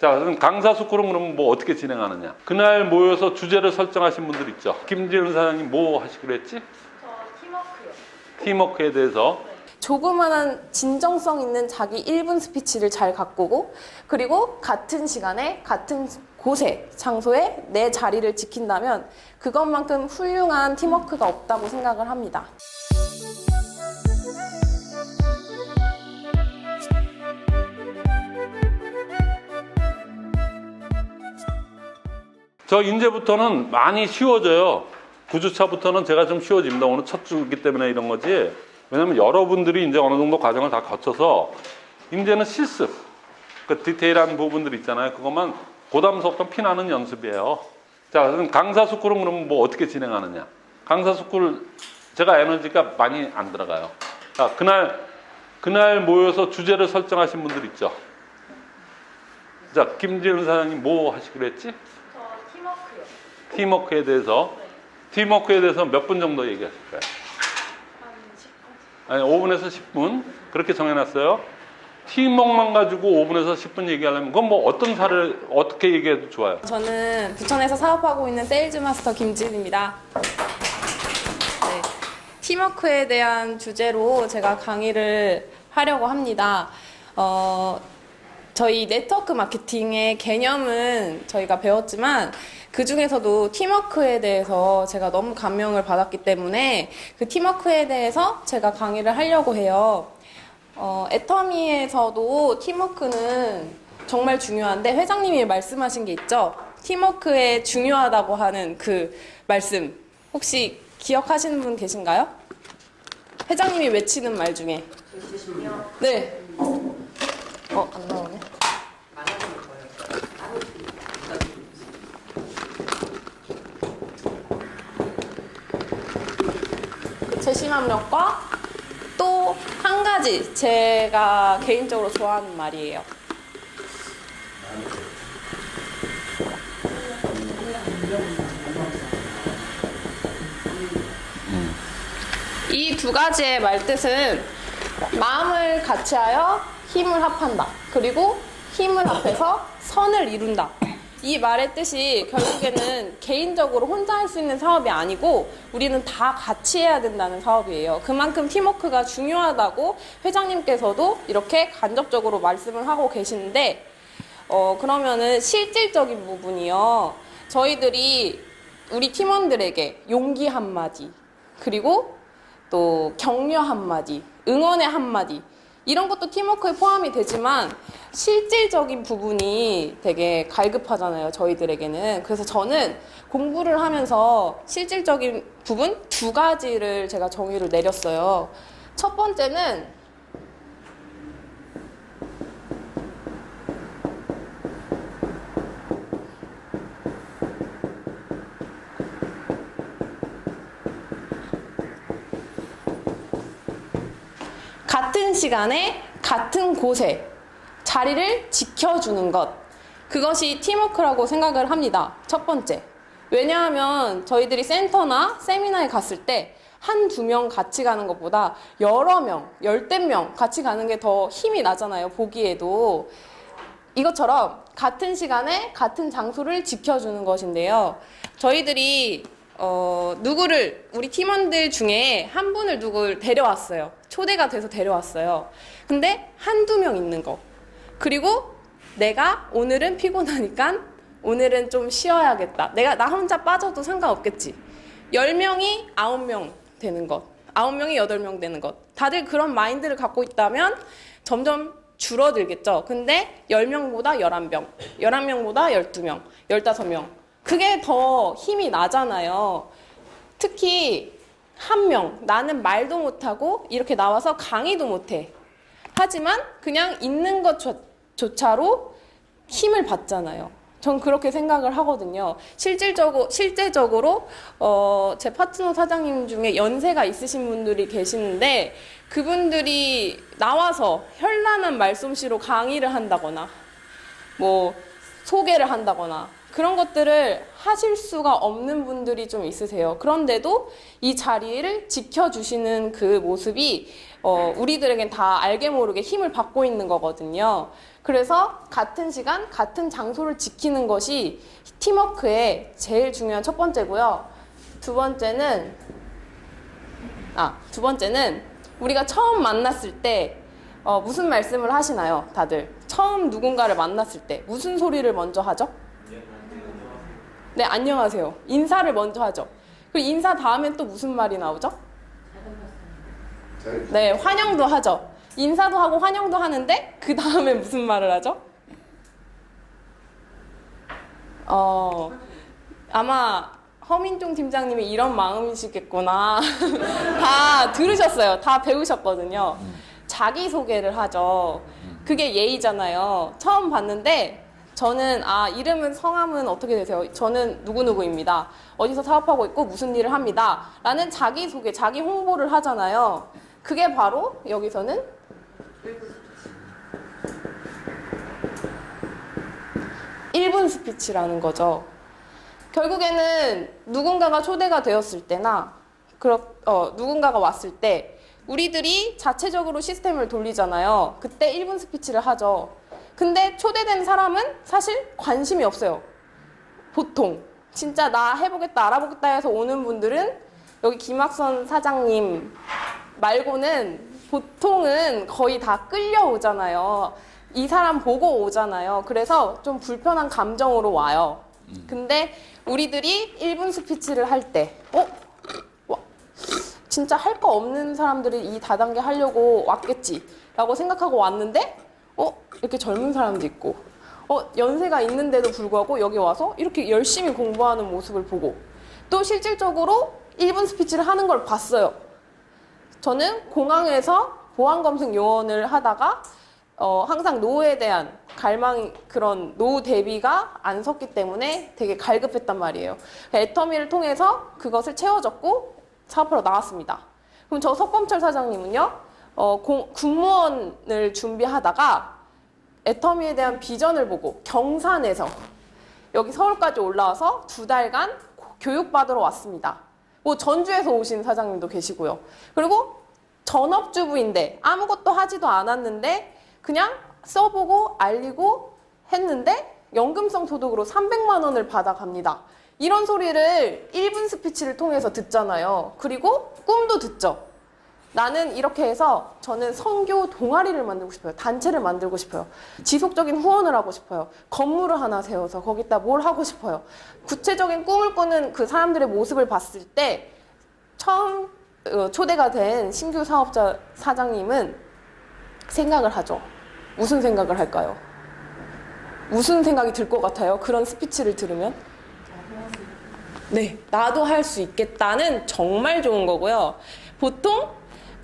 자, 그럼 강사 스쿨은 그럼 뭐 어떻게 진행하느냐? 그날 모여서 주제를 설정하신 분들 있죠. 김지은 사장님 뭐 하시기로 했지? 저 팀워크요. 팀워크에 대해서. 조그만한 진정성 있는 자기 1분 스피치를 잘 가꾸고, 그리고 같은 시간에 같은 곳에 장소에 내 자리를 지킨다면 그것만큼 훌륭한 팀워크가 없다고 생각을 합니다. 저 이제부터는 많이 쉬워져요. 9주차부터는 제가 좀 쉬워집니다. 오늘 첫 주기 때문에 이런 거지. 왜냐면 여러분들이 이제 어느 정도 과정을 다 거쳐서 이제는 실습, 그 디테일한 부분들 있잖아요. 그것만 고담스럽던 피나는 연습이에요. 자, 그럼 강사 스쿨은 그럼 뭐 어떻게 진행하느냐? 강사 스쿨 제가 에너지가 많이 안 들어가요. 자, 그날 모여서 주제를 설정하신 분들 있죠. 자, 김지은 사장님 뭐 하시기로 했지? 저 팀워크요. 팀워크에 대해서. 팀워크에 대해서 몇 분 정도 얘기하실 거예요? 한 10분? 아니, 5분에서 10분 그렇게 정해놨어요. 팀워크만 가지고 5분에서 10분 얘기하려면 그건 뭐 어떤 사례를 어떻게 얘기해도 좋아요. 저는 부천에서 사업하고 있는 세일즈 마스터 김지은입니다. 네, 팀워크에 대한 주제로 제가 강의를 하려고 합니다. 저희 네트워크 마케팅의 개념은 저희가 배웠지만 그 중에서도 팀워크에 대해서 제가 너무 감명을 받았기 때문에 그 팀워크에 대해서 제가 강의를 하려고 해요. 애터미에서도 팀워크는 정말 중요한데 회장님이 말씀하신 게 있죠. 팀워크에 중요하다고 하는 그 말씀 혹시 기억하시는 분 계신가요? 회장님이 외치는 말 중에. 네. 안 나오네. 재심합력과 또 한 가지 제가 개인적으로 좋아하는 말이에요. 이 두 가지의 말뜻은 마음을 같이하여 힘을 합한다. 그리고 힘을 합해서 선을 이룬다. 이 말의 뜻이 결국에는 개인적으로 혼자 할 수 있는 사업이 아니고 우리는 다 같이 해야 된다는 사업이에요. 그만큼 팀워크가 중요하다고 회장님께서도 이렇게 간접적으로 말씀을 하고 계시는데 그러면은 실질적인 부분이요. 저희들이 우리 팀원들에게 용기 한마디, 그리고 또 격려 한마디, 응원의 한마디 이런 것도 팀워크에 포함이 되지만 실질적인 부분이 되게 갈급하잖아요, 저희들에게는. 그래서 저는 공부를 하면서 실질적인 부분 두 가지를 제가 정의를 내렸어요. 첫 번째는 같은 시간에 같은 곳에 자리를 지켜주는 것. 그것이 팀워크라고 생각을 합니다. 첫 번째. 왜냐하면 저희들이 센터나 세미나에 갔을 때 한두 명 같이 가는 것보다 여러 명, 열댓 명 같이 가는 게 더 힘이 나잖아요, 보기에도. 이것처럼 같은 시간에 같은 장소를 지켜주는 것인데요. 저희들이 우리 팀원들 중에 한 분을 누굴 데려왔어요. 초대가 돼서 데려왔어요. 근데 한두 명 있는 거. 그리고 내가 오늘은 피곤하니까 오늘은 좀 쉬어야겠다. 나 혼자 빠져도 상관없겠지. 10명이 9명 되는 것. 9명이 8명 되는 것. 다들 그런 마인드를 갖고 있다면 점점 줄어들겠죠. 근데 10명보다 11명, 11명보다 12명, 15명. 그게 더 힘이 나잖아요. 특히 한 명, 나는 말도 못하고 이렇게 나와서 강의도 못해. 하지만 그냥 있는 것조차로 힘을 받잖아요. 전 그렇게 생각을 하거든요. 실제적으로 제 파트너 사장님 중에 연세가 있으신 분들이 계시는데 그분들이 나와서 현란한 말솜씨로 강의를 한다거나 뭐 소개를 한다거나 그런 것들을 하실 수가 없는 분들이 좀 있으세요. 그런데도 이 자리를 지켜주시는 그 모습이 우리들에겐 다 알게 모르게 힘을 받고 있는 거거든요. 그래서 같은 시간, 같은 장소를 지키는 것이 팀워크의 제일 중요한 첫 번째고요. 두 번째는 우리가 처음 만났을 때 무슨 말씀을 하시나요, 다들? 처음 누군가를 만났을 때 무슨 소리를 먼저 하죠? 네, 안녕하세요. 인사를 먼저 하죠. 그리고 인사 다음엔 또 무슨 말이 나오죠? 네, 환영도 하죠. 인사도 하고 환영도 하는데 그 다음에 무슨 말을 하죠? 아마 허민종 팀장님이 이런 마음이시겠구나. 다 들으셨어요. 다 배우셨거든요. 자기소개를 하죠. 그게 예의잖아요. 처음 봤는데 저는 이름은 성함은 어떻게 되세요? 저는 누구누구입니다. 어디서 사업하고 있고 무슨 일을 합니다. 라는 자기소개, 자기 홍보를 하잖아요. 그게 바로 여기서는 1분 스피치라는 거죠. 결국에는 누군가가 초대가 되었을 때나 누군가가 왔을 때 우리들이 자체적으로 시스템을 돌리잖아요. 그때 1분 스피치를 하죠. 근데 초대된 사람은 사실 관심이 없어요. 보통 진짜 나 해보겠다 알아보겠다 해서 오는 분들은 여기 김학선 사장님 말고는 보통은 거의 다 끌려오잖아요. 이 사람 보고 오잖아요. 그래서 좀 불편한 감정으로 와요. 근데 우리들이 1분 스피치를 할 때 진짜 할 거 없는 사람들이 이 다단계 하려고 왔겠지 라고 생각하고 왔는데 이렇게 젊은 사람도 있고 연세가 있는데도 불구하고 여기 와서 이렇게 열심히 공부하는 모습을 보고 또 실질적으로 1분 스피치를 하는 걸 봤어요. 저는 공항에서 보안검색 요원을 하다가 항상 노후에 대한 그런 노후 대비가 안 섰기 때문에 되게 갈급했단 말이에요. 애터미를 통해서 그것을 채워줬고 사업하러 나왔습니다. 그럼 저 석범철 사장님은요, 군무원을 준비하다가 애터미에 대한 비전을 보고 경산에서 여기 서울까지 올라와서 2달간 교육받으러 왔습니다. 뭐 전주에서 오신 사장님도 계시고요. 그리고 전업주부인데 아무것도 하지도 않았는데 그냥 써보고 알리고 했는데 연금성 소득으로 300만 원을 받아갑니다. 이런 소리를 1분 스피치를 통해서 듣잖아요. 그리고 꿈도 듣죠. 나는 이렇게 해서 저는 선교 동아리를 만들고 싶어요. 단체를 만들고 싶어요. 지속적인 후원을 하고 싶어요. 건물을 하나 세워서 거기다 뭘 하고 싶어요. 구체적인 꿈을 꾸는 그 사람들의 모습을 봤을 때 처음 초대가 된 신규 사업자 사장님은 생각을 하죠. 무슨 생각을 할까요? 무슨 생각이 들 것 같아요? 그런 스피치를 들으면? 네, 나도 할 수 있겠다는 정말 좋은 거고요. 보통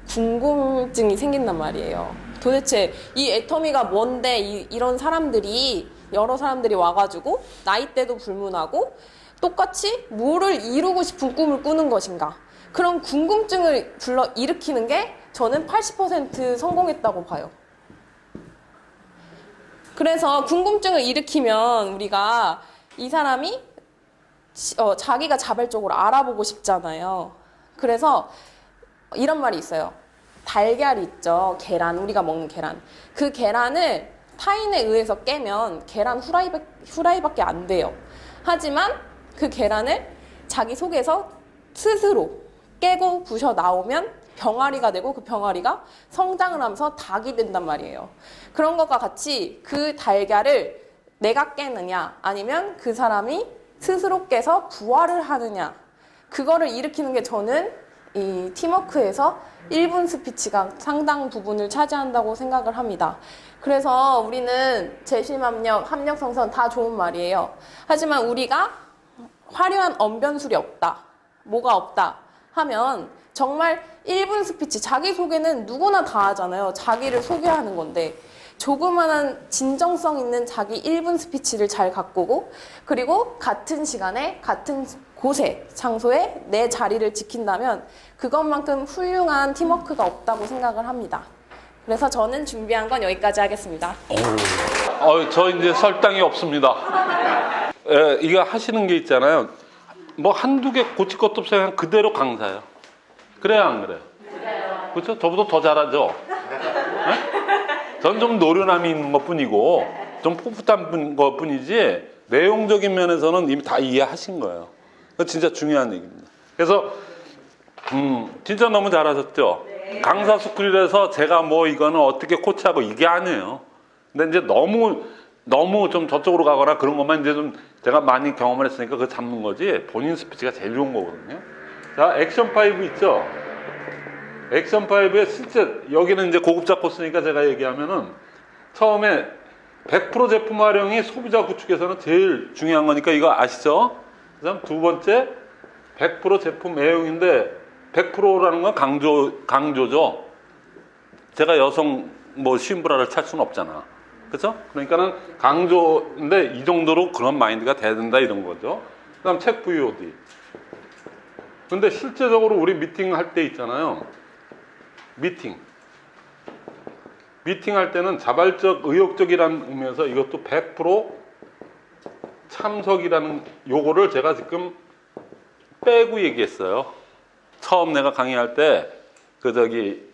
궁금증이 생긴단 말이에요. 도대체 이 애터미가 뭔데 이런 사람들이 여러 사람들이 와가지고 나이대도 불문하고 똑같이 뭐를 이루고 싶은 꿈을 꾸는 것인가. 그런 궁금증을 일으키는 게 저는 80% 성공했다고 봐요. 그래서 궁금증을 일으키면 우리가 이 사람이 자기가 자발적으로 알아보고 싶잖아요. 그래서 이런 말이 있어요. 달걀이 있죠. 계란, 우리가 먹는 계란. 그 계란을 타인에 의해서 깨면 계란 후라이밖에 안 돼요. 하지만 그 계란을 자기 속에서 스스로 깨고 부셔 나오면 병아리가 되고 그 병아리가 성장을 하면서 닭이 된단 말이에요. 그런 것과 같이 그 달걀을 내가 깨느냐 아니면 그 사람이 스스로 깨서 부활을 하느냐 그거를 일으키는 게 저는 이 팀워크에서 1분 스피치가 상당 부분을 차지한다고 생각을 합니다. 그래서 우리는 재심압력, 합력성선 다 좋은 말이에요. 하지만 우리가 화려한 언변술이 없다, 뭐가 없다 하면 정말 1분 스피치, 자기소개는 누구나 다 하잖아요. 자기를 소개하는 건데 조그만한 진정성 있는 자기 1분 스피치를 잘 가꾸고 그리고 같은 시간에 같은 곳에 장소에 내 자리를 지킨다면 그것만큼 훌륭한 팀워크가 없다고 생각을 합니다. 그래서 저는 준비한 건 여기까지 하겠습니다. 저 이제 설당이 없습니다. 이거 하시는 게 있잖아요. 뭐 한두 개 고칠 것도 없어요. 그냥 그대로 강사예요. 그래야 안 그래요? 그렇죠? 저보다 더 잘하죠? 네? 전 좀 노련함이 있는 것 뿐이고 좀 풋풋한 것 뿐이지 내용적인 면에서는 이미 다 이해하신 거예요. 그거 진짜 중요한 얘기입니다. 그래서 진짜 너무 잘하셨죠? 강사 스쿨이라서 제가 뭐 이거는 어떻게 코치하고 이게 아니에요. 근데 이제 너무 좀 저쪽으로 가거나 그런 것만 이제 좀 제가 많이 경험을 했으니까 그거 잡는 거지 본인 스피치가 제일 좋은 거거든요. 자, 액션 5 있죠? 액션 5에 실제 여기는 이제 고급자 코스니까 제가 얘기하면은 처음에 100% 제품 활용이 소비자 구축에서는 제일 중요한 거니까 이거 아시죠? 그다음 두 번째 100% 제품 애용인데 100%라는 건 강조죠. 제가 여성 뭐 신브라를 찰 수는 없잖아. 그렇죠? 그러니까는 강조인데 이 정도로 그런 마인드가 돼야 된다 이런 거죠. 그다음 책 VOD. 근데 실제적으로 우리 미팅 할 때 있잖아요. 미팅 할 때는 자발적, 의욕적이라는 의미에서 이것도 100% 참석이라는 요거를 제가 지금 빼고 얘기했어요. 처음 내가 강의할 때 그 저기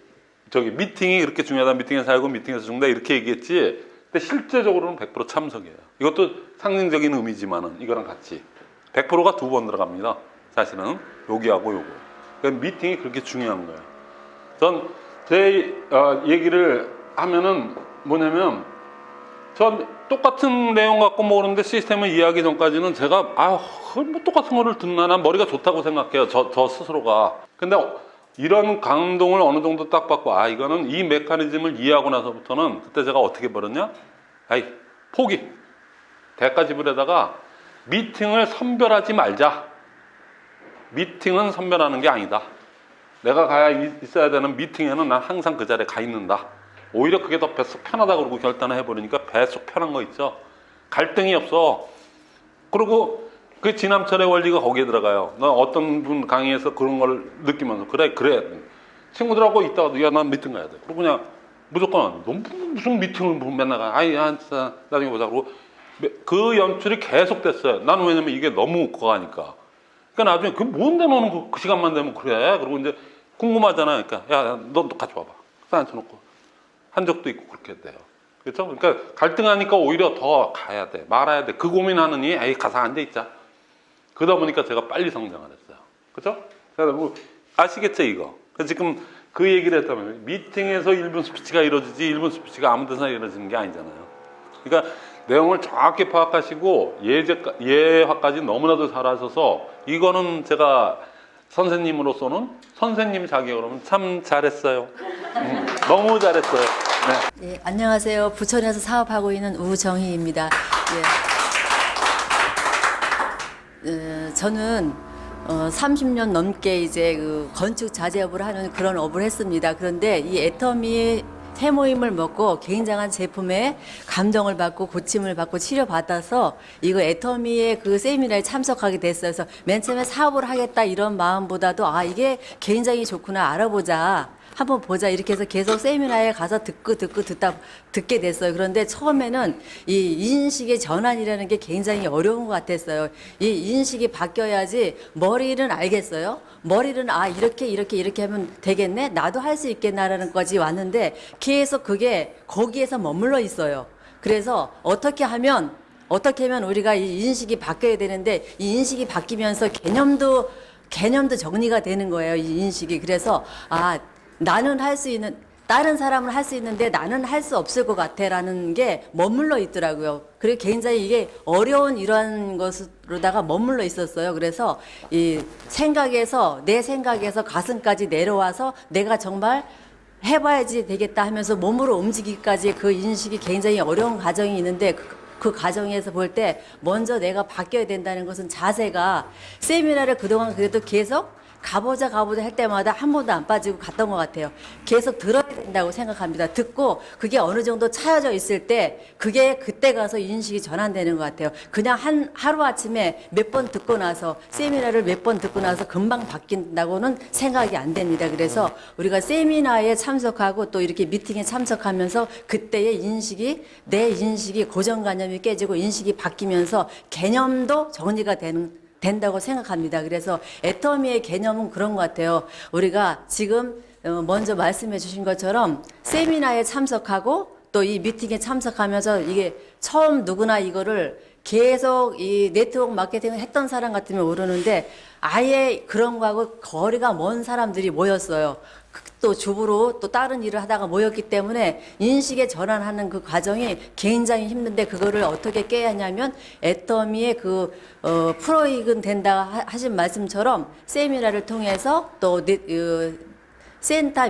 미팅이 그렇게 중요하다, 미팅에서 살고 미팅에서 죽는다 이렇게 얘기했지. 근데 실제적으로는 100% 참석이에요. 이것도 상징적인 의미지만은 이거랑 같이 100%가 두 번 들어갑니다. 사실은 여기하고 요거. 그러니까 미팅이 그렇게 중요한 거예요. 전 제 얘기를 하면은 뭐냐면 전 똑같은 내용 갖고 모르는데 시스템을 이해하기 전까지는 제가 뭐 똑같은 거를 듣나 난 머리가 좋다고 생각해요. 저 스스로가. 근데 이런 감동을 어느 정도 딱 받고 이거는 이 메커니즘을 이해하고 나서부터는 그때 제가 어떻게 버렸냐? 포기. 대가 지불에다가 미팅을 선별하지 말자. 미팅은 선별하는 게 아니다. 내가 가야 있어야 되는 미팅에는 난 항상 그 자리에 가 있는다. 오히려 그게 더 뱃속 편하다 그러고 결단을 해버리니까 뱃속 편한 거 있죠. 갈등이 없어. 그리고 그 지남철의 원리가 거기에 들어가요. 너 어떤 분 강의에서 그런 걸 느끼면서 그래 친구들하고 있다가도 야 난 미팅 가야 돼. 그리고 그냥 무조건 너 무슨 미팅을 맨날 가. 진짜 나중에 보자. 그러고 그 연출이 계속 됐어요. 나는 왜냐면 이게 너무 거가니까. 그러니까 나중에 그 뭔데 너는 그 시간만 되면 그래. 그리고 이제 궁금하잖아. 그러니까 야 너 같이 와봐. 앉혀놓고 한 적도 있고 그렇게 돼요. 그렇죠? 그러니까 갈등하니까 오히려 더 가야 돼. 말아야 돼. 그 고민하느니 가서 앉아 있자. 그러다 보니까 제가 빨리 성장을 했어요. 그렇죠? 그래서 뭐 아시겠죠 이거? 지금 그 얘기를 했다면 미팅에서 1분 스피치가 이루어지지 1분 스피치가 아무 데서나 이루어지는 게 아니잖아요. 그러니까 내용을 정확히 파악하시고 예화까지 너무나도 잘하셔서 이거는 제가 선생님으로서는 선생님 자격으로는 참 잘했어요. 너무 잘했어요. 네. 예, 안녕하세요. 부천에서 사업하고 있는 우정희입니다. 저는 30년 넘게 이제 그 건축 자재업을 하는 그런 업을 했습니다. 그런데 이 애터미 태모임을 먹고 굉장한 제품에 감동을 받고 고침을 받고 치료받아서 이거 애터미의 그 세미나에 참석하게 됐어요. 그래서 맨 처음에 사업을 하겠다 이런 마음보다도 이게 굉장히 좋구나 알아보자. 한번 보자 이렇게 해서 계속 세미나에 가서 듣게 됐어요. 그런데 처음에는 이 인식의 전환이라는 게 굉장히 어려운 것 같았어요. 이 인식이 바뀌어야지 머리는 알겠어요. 머리는 이렇게 하면 되겠네. 나도 할 수 있겠나라는 거지 왔는데 계속 그게 거기에서 머물러 있어요. 그래서 어떻게 하면 우리가 이 인식이 바뀌어야 되는데 이 인식이 바뀌면서 개념도 정리가 되는 거예요. 이 인식이. 그래서 나는 할 수 있는 다른 사람은 할 수 있는데 나는 할 수 없을 것 같아라는 게 머물러 있더라고요. 그리고 굉장히 이게 어려운 이러한 것으로다가 머물러 있었어요. 그래서 내 생각에서 가슴까지 내려와서 내가 정말 해봐야지 되겠다 하면서 몸으로 움직이기까지 그 인식이 굉장히 어려운 과정이 있는데 그 과정에서 볼 때 먼저 내가 바뀌어야 된다는 것은 자세가 세미나를 그동안 그래도 계속 가보자 할 때마다 한 번도 안 빠지고 갔던 것 같아요. 계속 들어야 된다고 생각합니다. 듣고 그게 어느 정도 차여져 있을 때 그게 그때 가서 인식이 전환되는 것 같아요. 그냥 하루아침에 몇 번 듣고 나서 세미나를 몇 번 듣고 나서 금방 바뀐다고는 생각이 안 됩니다. 그래서 우리가 세미나에 참석하고 또 이렇게 미팅에 참석하면서 그때의 인식이 내 인식이 고정관념이 깨지고 인식이 바뀌면서 개념도 정리가 된다고 생각합니다. 그래서 애터미의 개념은 그런 것 같아요. 우리가 지금 먼저 말씀해 주신 것처럼 세미나에 참석하고 또 이 미팅에 참석하면서 이게 처음 누구나 이거를 계속 이 네트워크 마케팅을 했던 사람 같으면 모르는데 아예 그런 거하고 거리가 먼 사람들이 모였어요. 또 주부로 또 다른 일을 하다가 모였기 때문에 인식에 전환하는 그 과정이 굉장히 힘든데 그거를 어떻게 깨야 하냐면 애터미의 프로이근 된다 하신 말씀처럼 세미나를 통해서 또 센터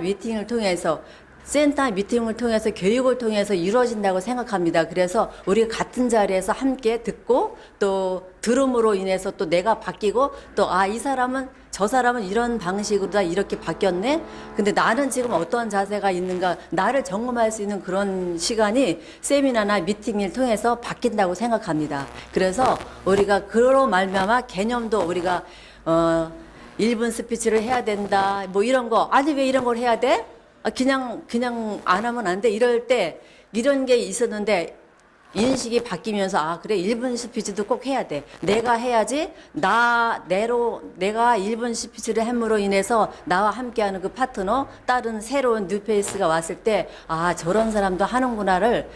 미팅을 통해서 교육을 통해서 이루어진다고 생각합니다. 그래서 우리가 같은 자리에서 함께 듣고 또 들음으로 인해서 또 내가 바뀌고 또 저 사람은 이런 방식으로 다 이렇게 바뀌었네. 근데 나는 지금 어떠한 자세가 있는가 나를 점검할 수 있는 그런 시간이 세미나나 미팅을 통해서 바뀐다고 생각합니다. 그래서 우리가 그로 말미암아 개념도 우리가 1분 스피치를 해야 된다. 뭐 이런 거 아니 왜 이런 걸 해야 돼? 그냥 안 하면 안 돼. 이럴 때 이런 게 있었는데 인식이 바뀌면서 그래 1분 스피치도 꼭 해야 돼. 내가 해야지 내가 1분 스피치를 함으로 인해서 나와 함께하는 그 파트너 다른 새로운 뉴페이스가 왔을 때 저런 사람도 하는구나를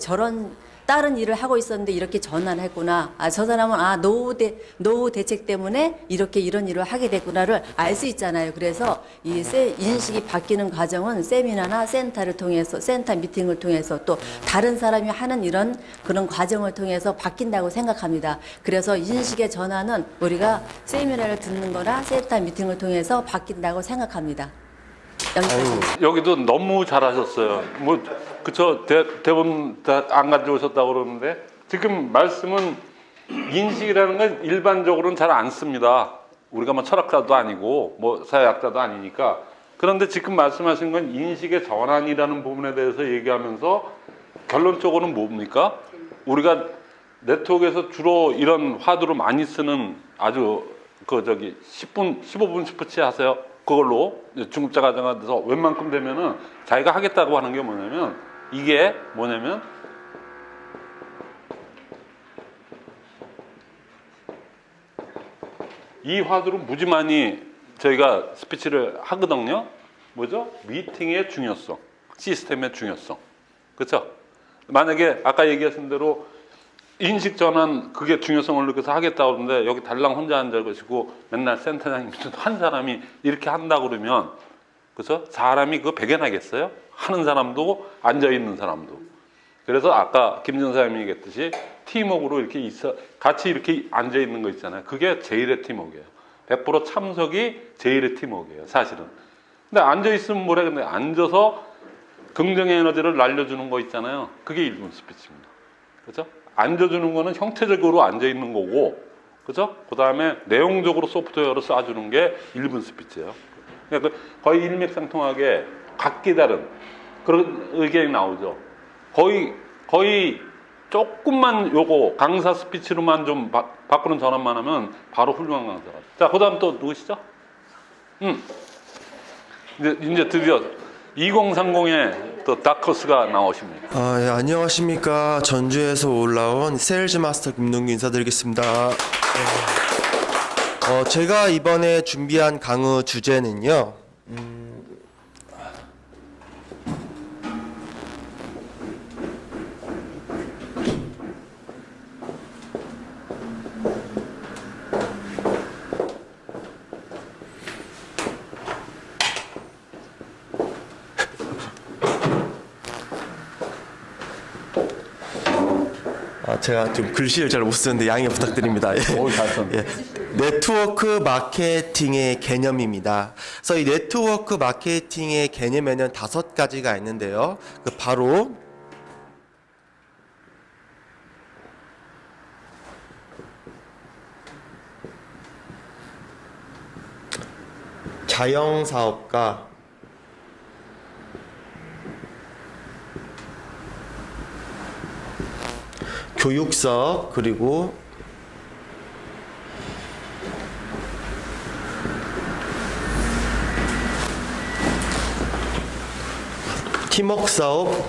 저런 다른 일을 하고 있었는데 이렇게 전환을 했구나. 저 사람은 노후 대책 때문에 이런 일을 하게 됐구나를 알 수 있잖아요. 그래서 이 인식이 바뀌는 과정은 세미나나 센터 미팅을 통해서 또 다른 사람이 하는 그런 과정을 통해서 바뀐다고 생각합니다. 그래서 인식의 전환은 우리가 세미나를 듣는 거나 센터 미팅을 통해서 바뀐다고 생각합니다. 여기도 너무 잘하셨어요. 그쵸. 대본 다 안 가져오셨다고 그러는데, 지금 말씀은 인식이라는 건 일반적으로는 잘 안 씁니다. 우리가 철학자도 아니고, 사회학자도 아니니까. 그런데 지금 말씀하신 건 인식의 전환이라는 부분에 대해서 얘기하면서 결론적으로는 뭡니까? 우리가 네트워크에서 주로 이런 화두를 많이 쓰는 아주 10분, 15분 스피치 하세요. 그걸로 중급자 과정에 대해서 웬만큼 되면은 자기가 하겠다고 하는 게 이게 뭐냐면 이 화두를 무지 많이 저희가 스피치를 하거든요. 미팅의 중요성, 시스템의 중요성. 그렇죠? 만약에 아까 얘기하신 대로 인식 전환 그게 중요성을 느껴서 하겠다고 그러는데 여기 달랑 혼자 앉아 계시고 맨날 센터장님 한 사람이 이렇게 한다 그러면 그렇죠? 사람이 그거 배견하겠어요? 하는 사람도 앉아 있는 사람도. 그래서 아까 김준 사장님이 얘기했듯이 팀워크로 이렇게 같이 이렇게 앉아 있는 거 있잖아요. 그게 제일의 팀워크예요. 100% 참석이 제일의 팀워크예요, 사실은. 근데 앉아 있으면 뭐래? 근데 앉아서 긍정의 에너지를 날려주는 거 있잖아요. 그게 1분 스피치입니다. 그렇죠? 앉아주는 거는 형태적으로 앉아있는 거고, 그죠? 그 다음에 내용적으로 소프트웨어를 쏴주는 게 1분 스피치예요. 그러니까 거의 일맥상통하게 각기 다른 그런 의견이 나오죠. 거의 조금만 요거 강사 스피치로만 좀 바꾸는 전환만 하면 바로 훌륭한 강사가. 자, 그 다음 또 누구시죠? 이제 드디어 2030의 또 다크호스가 나오십니다. 예, 안녕하십니까. 전주에서 올라온 세일즈 마스터 김동규 인사드리겠습니다. 제가 이번에 준비한 강의 주제는요. 제가 좀 글씨를 잘 못 쓰는데 양해 부탁드립니다. 오, 잘 썼네. 네트워크 마케팅의 개념입니다. 그래서 이 네트워크 마케팅의 개념에는 5가지가 있는데요. 바로 자영사업과 교육사업 그리고 팀워크 사업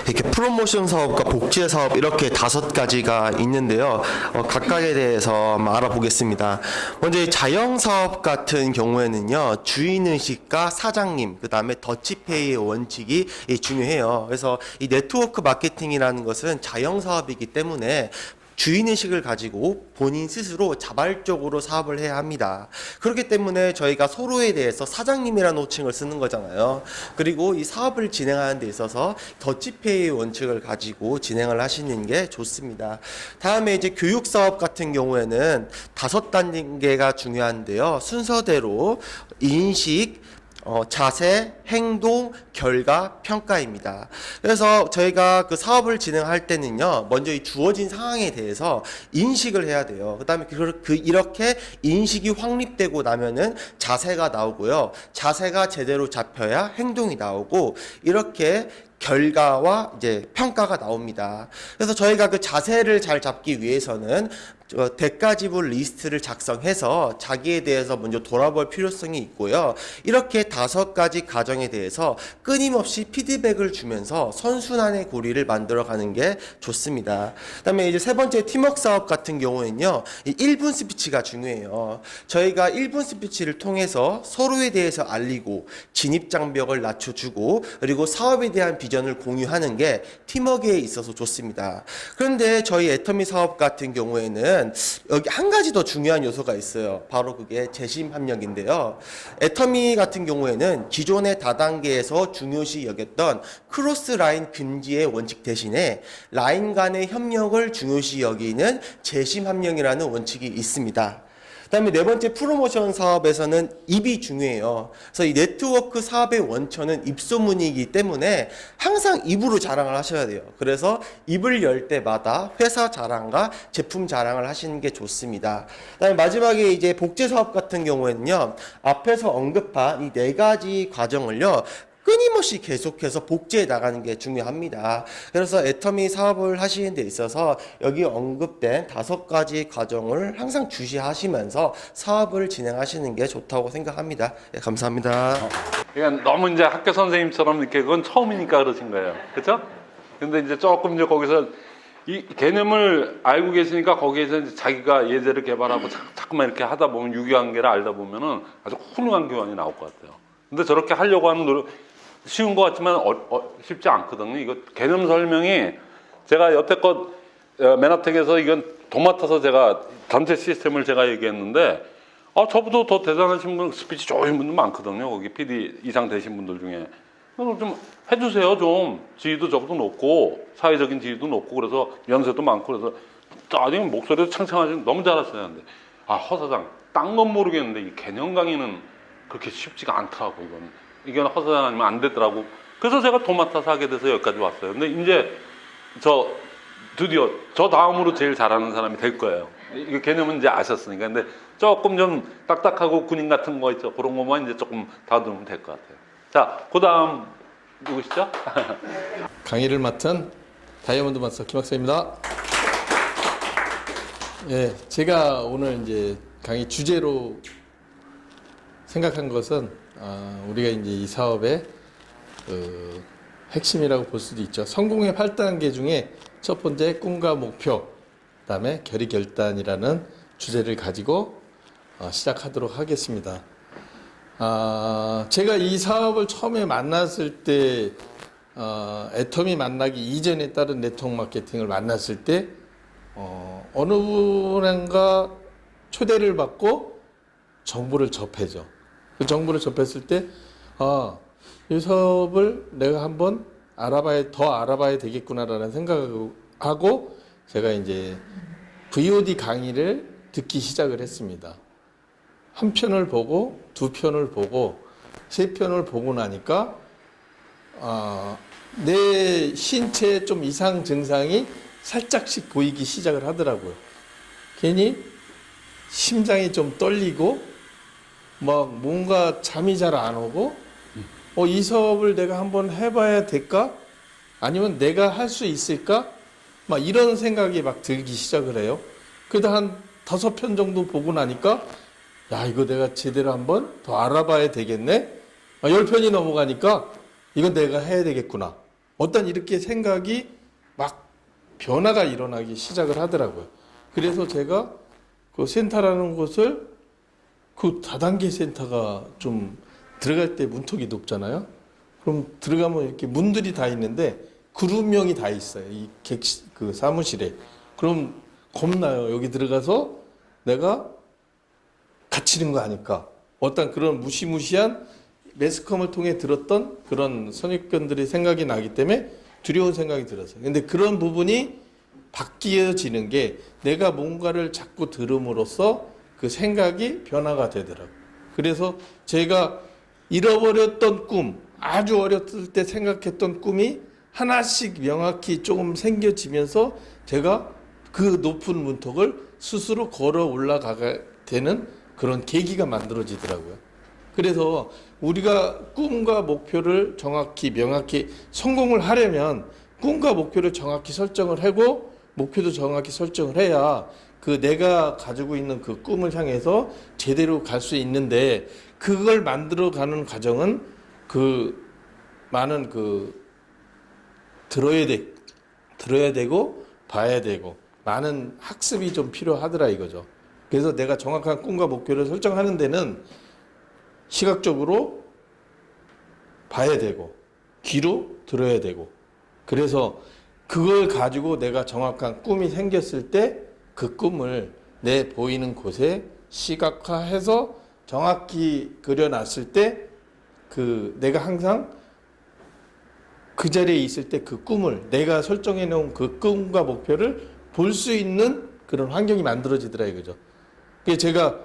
이렇게 프로모션 사업과 복제 사업 이렇게 5가지가 있는데요. 각각에 대해서 한번 알아보겠습니다. 먼저 이 자영 사업 같은 경우에는요, 주인의식과 사장님, 그 다음에 더치페이의 원칙이 중요해요. 그래서 이 네트워크 마케팅이라는 것은 자영 사업이기 때문에 주인의식을 가지고 본인 스스로 자발적으로 사업을 해야 합니다. 그렇기 때문에 저희가 서로에 대해서 사장님이라는 호칭을 쓰는 거잖아요. 그리고 이 사업을 진행하는 데 있어서 더치페이의 원칙을 가지고 진행을 하시는 게 좋습니다. 다음에 이제 교육사업 같은 경우에는 5단계가 중요한데요. 순서대로 인식, 자세, 행동, 결과, 평가입니다. 그래서 저희가 그 사업을 진행할 때는요, 먼저 이 주어진 상황에 대해서 인식을 해야 돼요. 그 다음에 이렇게 인식이 확립되고 나면은 자세가 나오고요. 자세가 제대로 잡혀야 행동이 나오고, 이렇게 결과와 이제 평가가 나옵니다. 그래서 저희가 그 자세를 잘 잡기 위해서는 대가지불 리스트를 작성해서 자기에 대해서 먼저 돌아볼 필요성이 있고요. 이렇게 5가지 과정에 대해서 끊임없이 피드백을 주면서 선순환의 고리를 만들어가는 게 좋습니다. 그다음에 이제 3번째 팀워크 사업 같은 경우에는요, 이 1분 스피치가 중요해요. 저희가 1분 스피치를 통해서 서로에 대해서 알리고 진입 장벽을 낮춰주고 그리고 사업에 대한 비전을 공유하는 게 팀워크에 있어서 좋습니다. 그런데 저희 애터미 사업 같은 경우에는 여기 한 가지 더 중요한 요소가 있어요. 바로 그게 재심 협력인데요. 애터미 같은 경우에는 기존의 다단계에서 중요시 여겼던 크로스 라인 금지의 원칙 대신에 라인 간의 협력을 중요시 여기는 재심 협력이라는 원칙이 있습니다. 그다음에 4번째 프로모션 사업에서는 입이 중요해요. 그래서 이 네트워크 사업의 원천은 입소문이기 때문에 항상 입으로 자랑을 하셔야 돼요. 그래서 입을 열 때마다 회사 자랑과 제품 자랑을 하시는 게 좋습니다. 그다음에 마지막에 이제 복제 사업 같은 경우에는요, 앞에서 언급한 이 4가지 과정을요, 끊임없이 계속해서 복제해 나가는 게 중요합니다. 그래서 애터미 사업을 하시는 데 있어서 여기 언급된 5가지 과정을 항상 주시하시면서 사업을 진행하시는 게 좋다고 생각합니다. 네, 감사합니다. 그러니까 너무 이제 학교 선생님처럼 이렇게 그건 처음이니까 그러신 거예요. 그렇죠? 근데 이제 조금 이제 거기서 이 개념을 알고 계시니까 거기에서 이제 자기가 예제를 개발하고 자꾸만 이렇게 하다 보면 유교관계를 알다 보면은 아주 훌륭한 교환이 나올 것 같아요. 근데 저렇게 하려고 하는 노력 쉬운 것 같지만 쉽지 않거든요. 이거 개념 설명이 제가 여태껏 맨하텍에서 이건 도맡아서 제가 전체 시스템을 제가 얘기했는데 저보다 더 대단하신 분, 스피치 좋으신 분들 많거든요. 거기 PD 이상 되신 분들 중에. 좀 해주세요. 좀 지위도 저보다 높고 사회적인 지위도 높고 그래서 연세도 많고 그래서 나중에 목소리도 창창하시면 너무 잘하셔야 하는데 허 사장 딴 건 모르겠는데 이 개념 강의는 그렇게 쉽지가 않더라고. 이건 허 사장 아니면 안 되더라고. 그래서 제가 도맡아서 하게 돼서 여기까지 왔어요. 근데 이제 드디어 저 다음으로 제일 잘하는 사람이 될 거예요. 이 개념은 이제 아셨으니까. 근데 조금 좀 딱딱하고 군인 같은 거 있죠. 그런 것만 이제 조금 다듬으면 될 것 같아요. 자, 그 다음 누구시죠? 강의를 맡은 다이아몬드 마스터 김 박사입니다. 예, 제가 오늘 이제 강의 주제로 생각한 것은 우리가 이제 이 사업의 핵심이라고 볼 수도 있죠. 성공의 8단계 중에 첫 번째 꿈과 목표, 그다음에 결의결단이라는 주제를 가지고 시작하도록 하겠습니다. 제가 이 사업을 처음에 만났을 때 애터미 만나기 이전에 다른 네트워크 마케팅을 만났을 때 어느 분인가 초대를 받고 정보를 접해줘. 그 정보를 접했을 때 이 사업을 내가 한번 더 알아봐야 되겠구나라는 생각을 하고 제가 이제 VOD 강의를 듣기 시작을 했습니다. 한 편을 보고 두 편을 보고 세 편을 보고 나니까 내 신체에 좀 이상 증상이 살짝씩 보이기 시작을 하더라고요. 괜히 심장이 좀 떨리고 막 뭔가 잠이 잘 안 오고 이 사업을 내가 한번 해봐야 될까? 아니면 내가 할 수 있을까? 막 이런 생각이 막 들기 시작을 해요. 그러다 한 5편 정도 보고 나니까 야, 이거 내가 제대로 한번 더 알아봐야 되겠네? 10편이 넘어가니까 이건 내가 해야 되겠구나. 어떤 이렇게 생각이 막 변화가 일어나기 시작을 하더라고요. 그래서 제가 그 센터라는 곳을 그 다단계 센터가 좀 들어갈 때 문턱이 높잖아요. 그럼 들어가면 이렇게 문들이 다 있는데 그룹명이 다 있어요. 그 사무실에. 그럼 겁나요. 여기 들어가서 내가 갇히는 거 아닐까. 어떤 그런 무시무시한 매스컴을 통해 들었던 그런 선입견들이 생각이 나기 때문에 두려운 생각이 들었어요. 근데 그런 부분이 바뀌어지는 게 내가 뭔가를 자꾸 들음으로써 그 생각이 변화가 되더라고요. 그래서 제가 잃어버렸던 꿈, 아주 어렸을 때 생각했던 꿈이 하나씩 명확히 조금 생겨지면서 제가 그 높은 문턱을 스스로 걸어 올라가게 되는 그런 계기가 만들어지더라고요. 그래서 우리가 꿈과 목표를 정확히 명확히 성공을 하려면 꿈과 목표를 정확히 설정을 하고 목표도 정확히 설정을 해야 그 내가 가지고 있는 그 꿈을 향해서 제대로 갈 수 있는데 그걸 만들어가는 과정은 그 많은 들어야 되고 봐야 되고 많은 학습이 좀 필요하더라 이거죠. 그래서 내가 정확한 꿈과 목표를 설정하는 데는 시각적으로 봐야 되고 귀로 들어야 되고 그래서 그걸 가지고 내가 정확한 꿈이 생겼을 때 그 꿈을 내 보이는 곳에 시각화해서 정확히 그려놨을 때 내가 항상 그 자리에 있을 때 그 꿈을 내가 설정해 놓은 그 꿈과 목표를 볼 수 있는 그런 환경이 만들어지더라 이거죠. 그래서 제가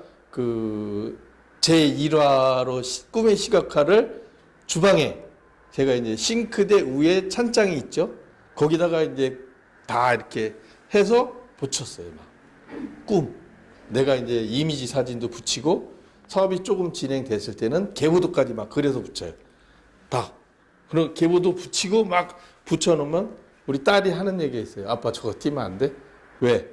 제 1화로 꿈의 시각화를 주방에 제가 이제 싱크대 위에 찬장이 있죠. 거기다가 이제 다 이렇게 해서 붙였어요. 막 내가 이제 이미지 사진도 붙이고 사업이 조금 진행됐을 때는 계보도까지 막 그려서 붙여요. 다. 그럼 계보도 붙이고 막 붙여놓으면 우리 딸이 하는 얘기가 있어요. 아빠 저거 띄면 안 돼? 왜?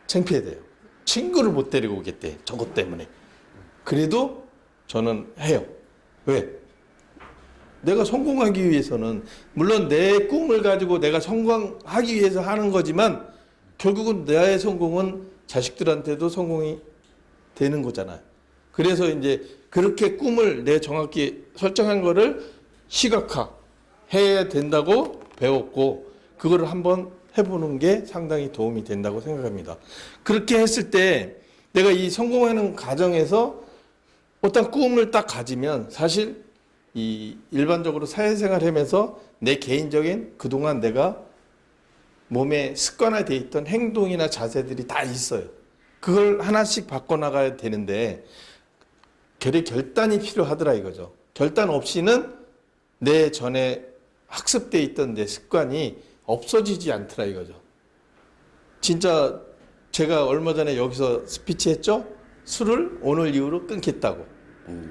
창피해돼요. 친구를 못 데리고 오겠대. 저것 때문에. 그래도 저는 해요. 왜? 내가 성공하기 위해서는 물론 내 꿈을 가지고 내가 성공하기 위해서 하는 거지만 결국은 나의 성공은 자식들한테도 성공이 되는 거잖아요. 그래서 이제 그렇게 꿈을 내 정확히 설정한 거를 시각화 해야 된다고 배웠고 그거를 한번 해보는 게 상당히 도움이 된다고 생각합니다. 그렇게 했을 때 내가 이 성공하는 과정에서 어떤 꿈을 딱 가지면 사실 이 일반적으로 사회생활 하면서 내 개인적인 그동안 내가 몸에 습관화되어 있던 행동이나 자세들이 다 있어요. 그걸 하나씩 바꿔나가야 되는데 결단이 필요하더라 이거죠. 결단 없이는 내 전에 학습되어 있던 내 습관이 없어지지 않더라 이거죠. 진짜 제가 얼마 전에 여기서 스피치 했죠? 술을 오늘 이후로 끊겠다고.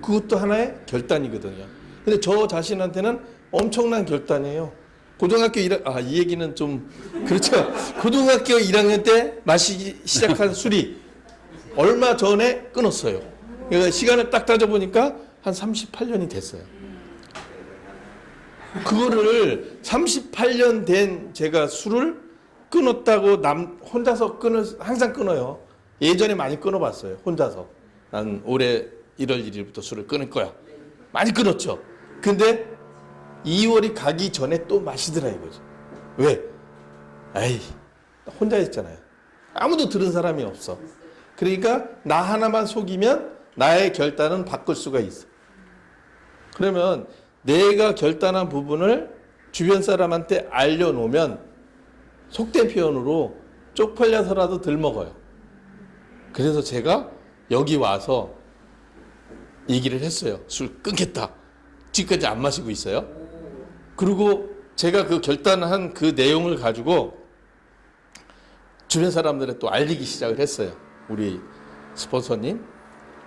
그것도 하나의 결단이거든요. 근데 저 자신한테는 엄청난 결단이에요. 고등학교 이 얘기는 좀 그렇죠. 고등학교 1학년 때 마시기 시작한 술이 얼마 전에 끊었어요. 그러니까 시간을 딱 따져보니까 한 38년이 됐어요. 그거를 38년 된 제가 술을 끊었다고 혼자서 항상 끊어요. 예전에 많이 끊어봤어요. 혼자서. 난 올해 1월 1일부터 술을 끊을 거야. 많이 끊었죠. 근데 2월이 가기 전에 또 마시더라 이거죠. 왜? 혼자 있잖아요. 아무도 들은 사람이 없어. 그러니까 나 하나만 속이면 나의 결단은 바꿀 수가 있어. 그러면 내가 결단한 부분을 주변 사람한테 알려놓으면 속된 표현으로 쪽팔려서라도 덜 먹어요. 그래서 제가 여기 와서 얘기를 했어요. 술 끊겠다. 지금까지 안 마시고 있어요. 그리고 제가 그 결단한 그 내용을 가지고 주변 사람들에 또 알리기 시작을 했어요. 우리 스폰서님,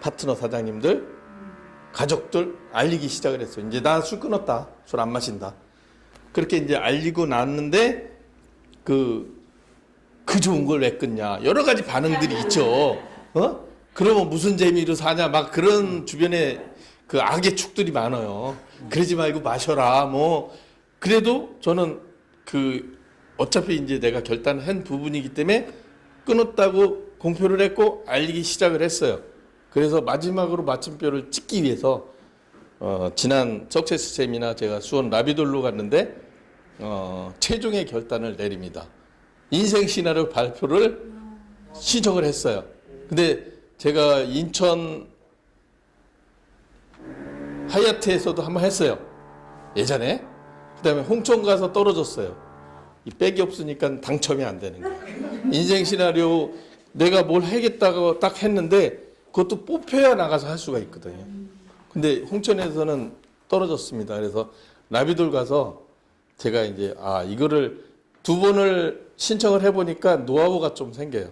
파트너 사장님들, 가족들 알리기 시작을 했어요. 이제 나 술 끊었다. 술 안 마신다. 그렇게 이제 알리고 났는데 그 좋은 걸 왜 끊냐. 여러 가지 반응들이 있죠. 그러면 무슨 재미로 사냐. 막 그런 주변에 그 악의 축들이 많아요. 그러지 말고 마셔라. 뭐 그래도 저는 그 어차피 이제 내가 결단한 부분이기 때문에 끊었다고 공표를 했고 알리기 시작을 했어요. 그래서 마지막으로 마침표를 찍기 위해서 지난 석세스 세미나 제가 수원 라비돌로 갔는데 최종의 결단을 내립니다. 인생 시나리오 발표를 신청을 했어요. 근데 제가 인천 하얏트에서도 한번 했어요. 예전에. 그다음에 홍천 가서 떨어졌어요. 이 백이 없으니까 당첨이 안 되는 거예요. 인생 시나리오 내가 뭘 하겠다고 딱 했는데 그것도 뽑혀야 나가서 할 수가 있거든요. 근데 홍천에서는 떨어졌습니다. 그래서 라비돌 가서 제가 이제 이거를 2번을 신청을 해보니까 노하우가 좀 생겨요.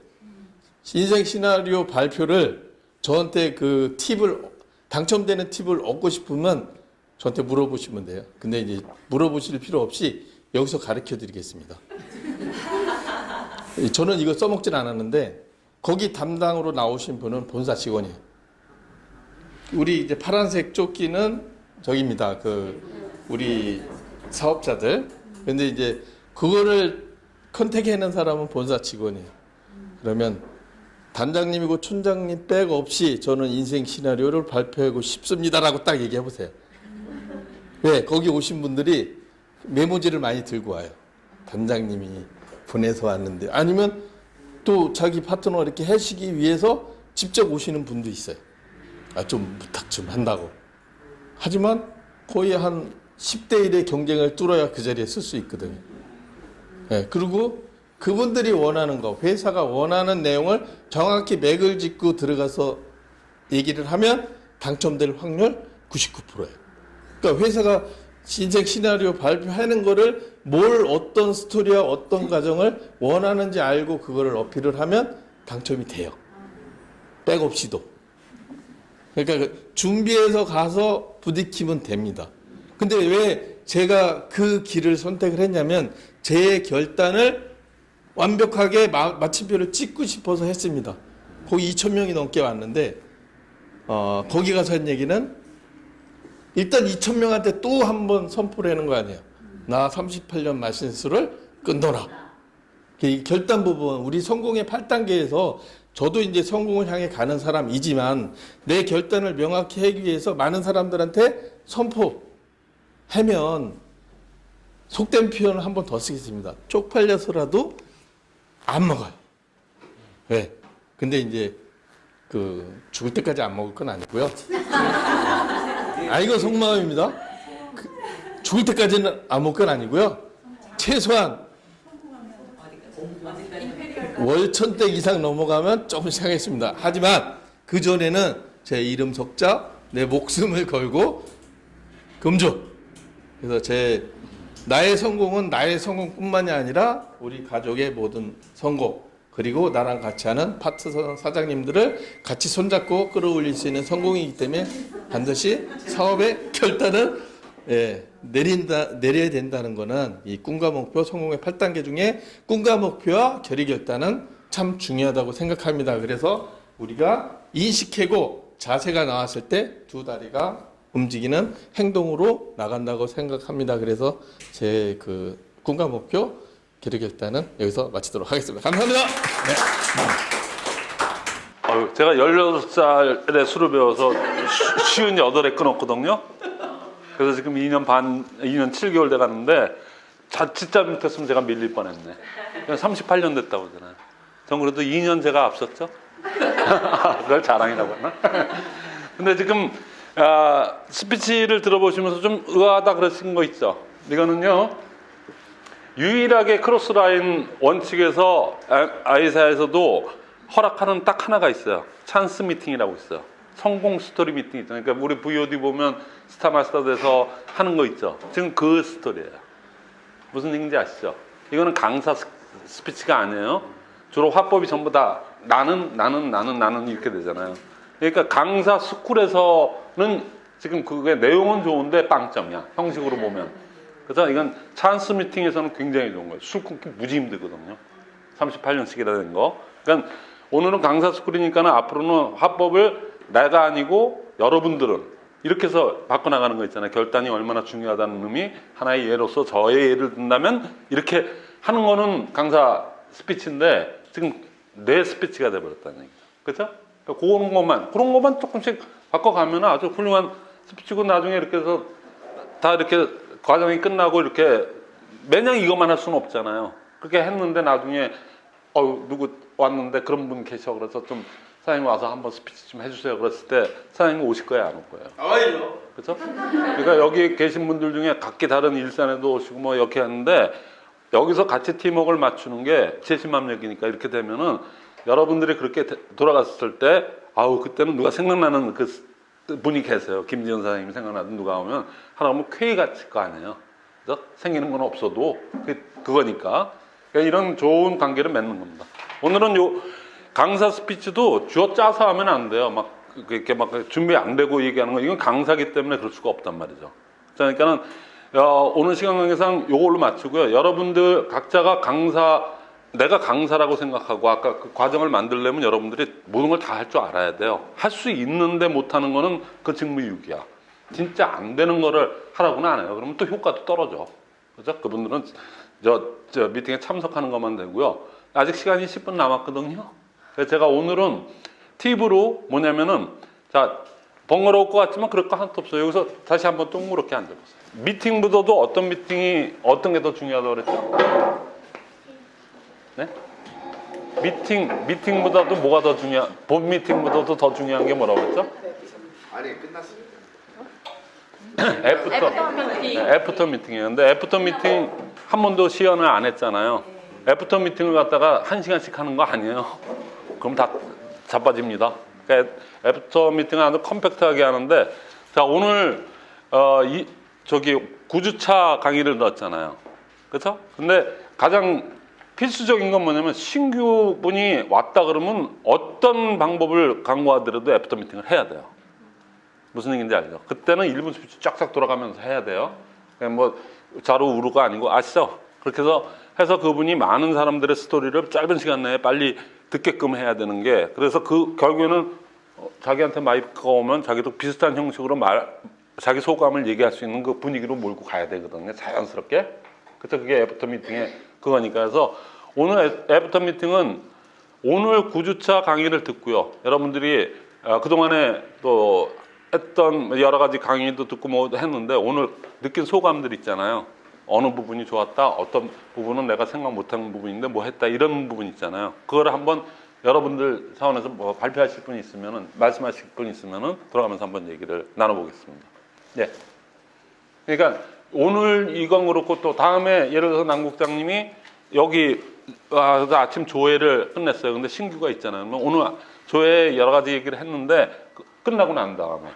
인생 시나리오 발표를 저한테 그 팁을 당첨되는 팁을 얻고 싶으면 저한테 물어보시면 돼요. 근데 이제 물어보실 필요 없이 여기서 가르쳐 드리겠습니다. 저는 이거 써먹진 않았는데 거기 담당으로 나오신 분은 본사 직원이에요. 우리 이제 파란색 조끼는 저기입니다. 그 우리 사업자들. 근데 이제 그거를 컨택해낸 사람은 본사 직원이에요. 그러면 단장님이고 촌장님 백 없이 저는 인생 시나리오를 발표하고 싶습니다라고 딱 얘기해 보세요. 왜? 거기 오신 분들이 메모지를 많이 들고 와요. 단장님이 보내서 왔는데 아니면 또 자기 파트너 이렇게 하시기 위해서 직접 오시는 분도 있어요. 좀 부탁 좀 한다고. 하지만 거의 한 10대 1의 경쟁을 뚫어야 그 자리에 쓸 수 있거든요. 네, 그리고 그분들이 원하는 거, 회사가 원하는 내용을 정확히 맥을 짚고 들어가서 얘기를 하면 당첨될 확률 99%예요. 그러니까 회사가 인생 시나리오 발표하는 거를 어떤 스토리와 어떤 과정을 원하는지 알고 그거를 어필을 하면 당첨이 돼요. 백 없이도. 그러니까 준비해서 가서 부딪히면 됩니다. 근데 왜 제가 그 길을 선택을 했냐면 제 결단을 완벽하게 마침표를 찍고 싶어서 했습니다. 거기 2,000명이 넘게 왔는데 거기 가서 한 얘기는 일단 2,000명한테 또 한 번 선포를 하는 거 아니에요. 나 38년 마신 술을 끊노라. 이 결단 부분 우리 성공의 8단계에서 저도 이제 성공을 향해 가는 사람이지만 내 결단을 명확히 하기 위해서 많은 사람들한테 선포하면 속된 표현을 한 번 더 쓰겠습니다. 쪽팔려서라도 안 먹어요. 왜? 근데 이제 그 죽을 때까지 안 먹을 건 아니고요. 이거 속마음입니다. 죽을 때까지는 안 먹을 건 아니고요. 최소한 월 1,000대 이상 넘어가면 조금씩 하겠습니다. 하지만 그 전에는 제 이름 석자, 내 목숨을 걸고 금주. 그래서 나의 성공은 나의 성공뿐만이 아니라 우리 가족의 모든 성공 그리고 나랑 같이 하는 파트너 사장님들을 같이 손잡고 끌어올릴 수 있는 성공이기 때문에 반드시 사업의 결단을 내려야 된다는 거는 이 꿈과 목표 성공의 8단계 중에 꿈과 목표와 결의 결단은 참 중요하다고 생각합니다. 그래서 우리가 인식하고 자세가 나왔을 때 두 다리가 움직이는 행동으로 나간다고 생각합니다. 그래서 제 그 꿈과 목표 결의 결단은 여기서 마치도록 하겠습니다. 감사합니다. 네. 제가 16살에 술을 배워서 58에 끊었거든요. 그래서 지금 2년 7개월 돼 가는데 자칫 못했으면 제가 밀릴 뻔했네. 38년 됐다고 그러잖아요. 전 그래도 2년 제가 앞섰죠. 그걸 자랑이라고 했나? 근데 지금 스피치를 들어보시면서 좀 의아하다 그러신 거 있죠. 이거는요. 유일하게 크로스라인 원칙에서 아이사에서도 허락하는 딱 하나가 있어요. 찬스 미팅이라고 있어요. 성공 스토리 미팅 있잖아요. 그러니까 우리 VOD 보면 스타마스터 돼서 하는 거 있죠. 지금 그 스토리예요. 무슨 얘기인지 아시죠? 이거는 강사 스피치가 아니에요. 주로 화법이 전부 다 나는 이렇게 되잖아요. 그러니까 강사 스쿨에서는 지금 그게 내용은 좋은데 빵점이야. 형식으로 보면. 그래서 이건 찬스 미팅에서는 굉장히 좋은 거예요. 술 끊기 무지 힘들거든요. 38년씩이라 된 거. 그러니까 오늘은 강사 스쿨이니까는 앞으로는 화법을 내가 아니고 여러분들은 이렇게 해서 바꿔나가는 거 있잖아요. 결단이 얼마나 중요하다는 의미 하나의 예로서 저의 예를 든다면 이렇게 하는 거는 강사 스피치인데 지금 내 스피치가 돼버렸다는 얘기죠. 그렇죠? 그런 것만 조금씩 바꿔가면 아주 훌륭한 스피치고 나중에 이렇게 해서 다 이렇게 과정이 끝나고 이렇게 매년 이것만 할 수는 없잖아요. 그렇게 했는데 나중에 누구 왔는데 그런 분 계셔 그래서 좀 사장님 와서 한번 스피치 좀 해주세요 그랬을 때 사장님 오실 거예요 안 올 거예요? 그렇죠? 그러니까 여기 계신 분들 중에 각기 다른 일산에도 오시고 뭐 이렇게 하는데 여기서 같이 팀워크를 맞추는 게 제심합력이니까 이렇게 되면은 여러분들이 그렇게 돌아갔을 때 그때는 누가 생각나는 그 분이 계세요. 김지현 사장님이 생각나든 누가 오면 하나면 쾌히 같을 거 아니에요. 그래서 생기는 건 없어도 그거니까 그러니까 이런 좋은 관계를 맺는 겁니다. 오늘은 요 강사 스피치도 쥐어 짜서 하면 안 돼요. 막 이렇게 막 준비 안 되고 얘기하는 거 이건 강사기 때문에 그럴 수가 없단 말이죠. 그러니까는 오늘 시간 관계상 요걸로 맞추고요. 여러분들 각자가 내가 강사라고 생각하고 아까 그 과정을 만들려면 여러분들이 모든 걸 다 할 줄 알아야 돼요. 할 수 있는데 못하는 거는 그 직무유기야. 진짜 안 되는 거를 하라고는 안 해요. 그러면 또 효과도 떨어져. 그죠? 그분들은 저 미팅에 참석하는 것만 되고요. 아직 시간이 10분 남았거든요. 그래서 제가 오늘은 팁으로 뭐냐면은 자 번거로울 것 같지만 그럴 거 하나도 없어요. 여기서 다시 한번 둥그렇게 앉아보세요. 미팅보다도 어떤 미팅이 어떤 게 더 중요하다고 그랬죠? 네? 미팅보다도 뭐가 더 본 미팅보다도 더 중요한 게 뭐라고 그랬죠? 아니 끝났습니다. 애프터 미팅이에요. 근데 애프터 미팅 한 번도 시연을 안 했잖아요. 애프터 미팅을 갖다가 1시간씩 하는 거 아니에요. 그럼 다 자빠집니다. 그러니까 애프터 미팅을 아주 컴팩트하게 하는데 자 오늘 저기 9주차 강의를 넣었잖아요. 그렇죠? 근데 가장 필수적인 건 뭐냐면 신규 분이 왔다 그러면 어떤 방법을 강구하더라도 애프터 미팅을 해야 돼요. 무슨 얘기인지 알죠? 그때는 1분 스피치 쫙쫙 돌아가면서 해야 돼요. 그냥 뭐 좌로 우로가 아니고 아시죠? 그렇게 해서 그분이 많은 사람들의 스토리를 짧은 시간 내에 빨리 듣게끔 해야 되는 게 그래서 그 결국에는 자기한테 마이크가 오면 자기도 비슷한 형식으로 자기 소감을 얘기할 수 있는 그 분위기로 몰고 가야 되거든요. 자연스럽게. 그래서 그게 애프터 미팅의 그거니까 해서 오늘 애프터 미팅은 오늘 9주차 강의를 듣고요. 여러분들이 그동안에 또 했던 여러 가지 강의도 듣고 뭐 했는데 오늘 느낀 소감들 있잖아요. 어느 부분이 좋았다, 어떤 부분은 내가 생각 못한 부분인데 뭐 했다 이런 부분 있잖아요. 그걸 한번 여러분들 차원에서 뭐 발표하실 분이 있으면은 말씀하실 분이 있으면은 돌아가면서 한번 얘기를 나눠보겠습니다. 네. 그러니까 오늘 이건 그렇고 또 다음에 예를 들어서 남국장님이 여기 아침 조회를 끝냈어요. 근데 신규가 있잖아요. 오늘 조회 여러 가지 얘기를 했는데 끝나고 난 다음에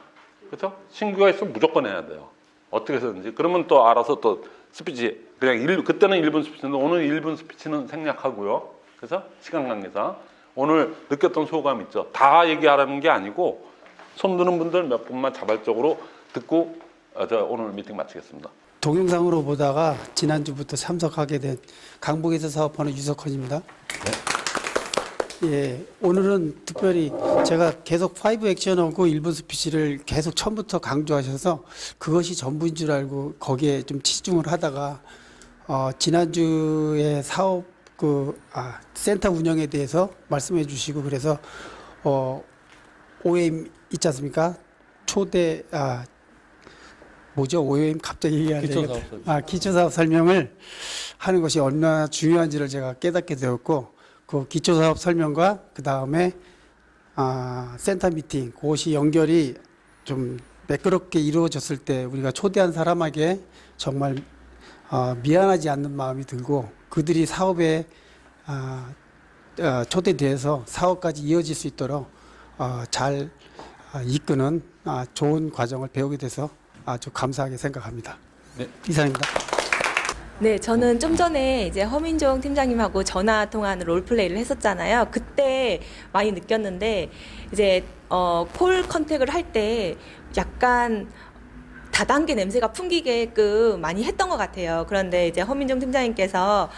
그렇죠? 신규가 있으면 무조건 해야 돼요. 어떻게 해서든지. 그러면 또 알아서 또 스피치 그냥 그때는 1분 스피치인데 오늘 1분 스피치는 생략하고요. 그래서 시간 관계상 오늘 느꼈던 소감 있죠. 다 얘기하라는 게 아니고 손 드는 분들 몇 분만 자발적으로 듣고 오늘 미팅 마치겠습니다. 동영상으로 보다가 지난주부터 참석하게 된 강북에서 사업하는 유석헌입니다. 예, 오늘은 특별히 제가 계속 5 액션하고 1분 스피치를 계속 처음부터 강조하셔서 그것이 전부인 줄 알고 거기에 좀 치중을 하다가 지난주에 사업 센터 운영에 대해서 말씀해 주시고 그래서 OM 있지 않습니까? OM 갑자기 얘기해야 되겠다. 기초사업 설명을 하는 것이 얼마나 중요한지를 제가 깨닫게 되었고 그 기초사업 설명과 그 다음에 센터 미팅 그것이 연결이 좀 매끄럽게 이루어졌을 때 우리가 초대한 사람에게 정말 미안하지 않는 마음이 들고 그들이 사업에 초대돼서 사업까지 이어질 수 있도록 잘 이끄는 좋은 과정을 배우게 돼서 아주 감사하게 생각합니다. 네. 이상입니다. 네, 저는 좀 전에 이제 허민종 팀장님하고 전화 통화하는 롤플레이를 했었잖아요. 그때 많이 느꼈는데 이제 콜 컨택을 할 때 약간 다단계 냄새가 풍기게끔 많이 했던 것 같아요. 그런데 이제 허민종 팀장님께서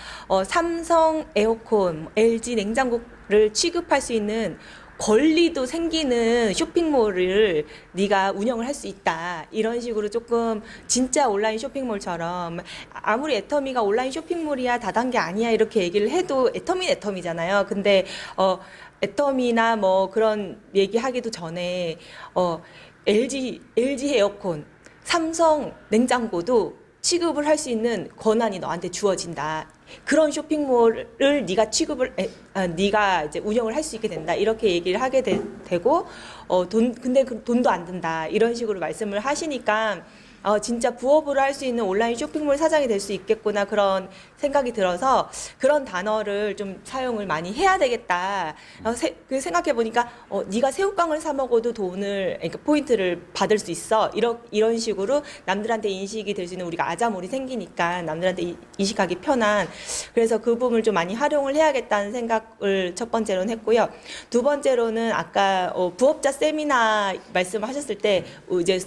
삼성 에어컨, LG 냉장고를 취급할 수 있는 권리도 생기는 쇼핑몰을 네가 운영을 할 수 있다. 이런 식으로 조금 진짜 온라인 쇼핑몰처럼 아무리 애터미가 온라인 쇼핑몰이야 다단계 아니야 이렇게 얘기를 해도 애터미는 애터미잖아요. 근데 애터미나 뭐 그런 얘기하기도 전에 LG 에어컨, 삼성 냉장고도 취급을 할 수 있는 권한이 너한테 주어진다. 그런 쇼핑몰을 네가 이제 운영을 할 수 있게 된다. 이렇게 얘기를 하게 되고 근데 돈도 안 든다. 이런 식으로 말씀을 하시니까 진짜 부업으로 할 수 있는 온라인 쇼핑몰 사장이 될 수 있겠구나 그런 생각이 들어서 그런 단어를 좀 사용을 많이 해야 되겠다. 생각해 보니까 네가 새우깡을 사 먹어도 그러니까 포인트를 받을 수 있어. 이런 식으로 남들한테 인식이 될 수 있는 우리가 아자몰이 생기니까 남들한테 인식하기 편한. 그래서 그 부분을 좀 많이 활용을 해야겠다는 생각을 첫 번째로는 했고요. 두 번째로는 아까 부업자 세미나 말씀하셨을 때 이제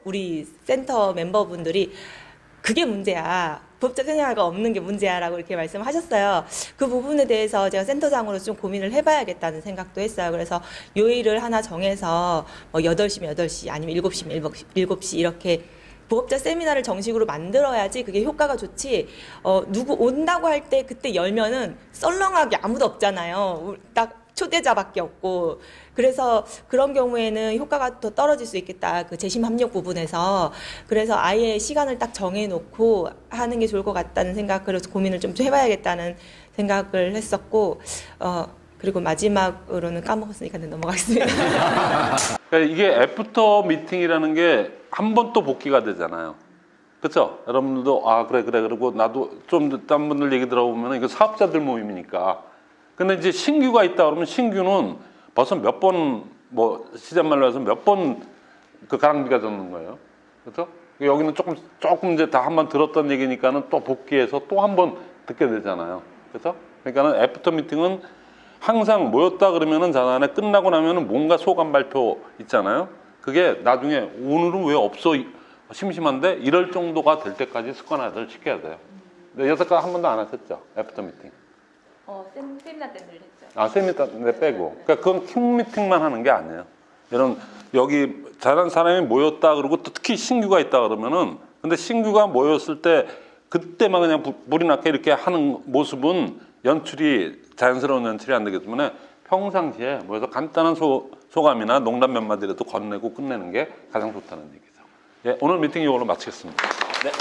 우리 센터 멤버분들이 그게 문제야. 부업자 세미나가 없는 게 문제야라고 이렇게 말씀하셨어요. 그 부분에 대해서 제가 센터장으로서 좀 고민을 해봐야겠다는 생각도 했어요. 그래서 요일을 하나 정해서 8시면 8시 아니면 7시면 7시 이렇게 부업자 세미나를 정식으로 만들어야지 그게 효과가 좋지. 누구 온다고 할 때 그때 열면은 썰렁하게 아무도 없잖아요. 딱 초대자밖에 없고. 그래서 그런 경우에는 효과가 더 떨어질 수 있겠다. 그 재심 합력 부분에서. 그래서 아예 시간을 딱 정해놓고 하는 게 좋을 것 같다는 생각, 그래서 고민을 좀 해봐야겠다는 생각을 했었고, 그리고 마지막으로는 까먹었으니까 넘어가겠습니다. 그러니까 이게 애프터 미팅이라는 게 한 번 또 복귀가 되잖아요. 그렇죠? 여러분들도 그래 그리고 나도 좀 딴 분들 얘기 들어보면 이거 사업자들 모임이니까. 근데 이제 신규가 있다 그러면 신규는 벌써 몇 번 뭐 시장말로 해서 몇 번 그 가랑비가 젖는 거예요. 그렇죠? 여기는 조금 이제 다 한 번 들었던 얘기니까는 또 복귀해서 또 한 번 듣게 되잖아요. 그렇죠? 그러니까는 애프터 미팅은 항상 모였다 그러면은 자단에 끝나고 나면은 뭔가 소감 발표 있잖아요. 그게 나중에 오늘은 왜 없어 심심한데 이럴 정도가 될 때까지 습관화를 시켜야 돼요. 근데 여태까지 한 번도 안 하셨죠? 애프터 미팅. 세미나 때는 했죠. 세미나 빼고. 그러니까 그건 킹 미팅만 하는 게 아니에요. 이런 여기 잘하는 사람이 모였다 그러고 또 특히 신규가 있다 그러면은 근데 신규가 모였을 때 그때만 그냥 불이 나게 이렇게 하는 모습은 자연스러운 연출이 안 되기 때문에 평상시에 모여서 간단한 소감이나 농담 몇 마디라도 건네고 끝내는 게 가장 좋다는 얘기죠. 예, 오늘 미팅 이걸로 마치겠습니다. 네.